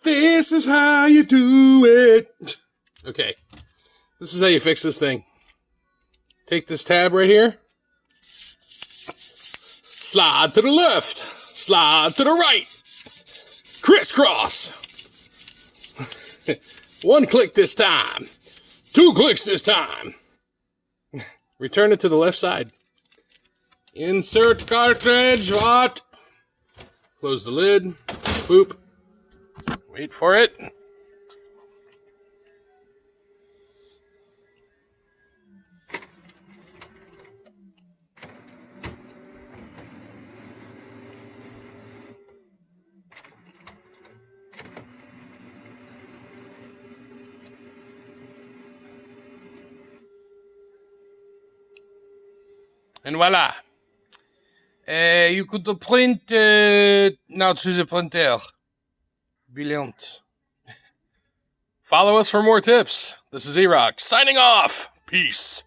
This is how you do it. Okay. This is how you fix this thing. Take this tab right here. Slide to the left. Slide to the right. Crisscross. One click this time. 2 clicks this time. Return it to the left side. Insert cartridge. What? Close the lid. Boop. Wait for it. And voila. You could print now to the printer. Brilliant. Follow us for more tips. This is E-Rock signing off. Peace.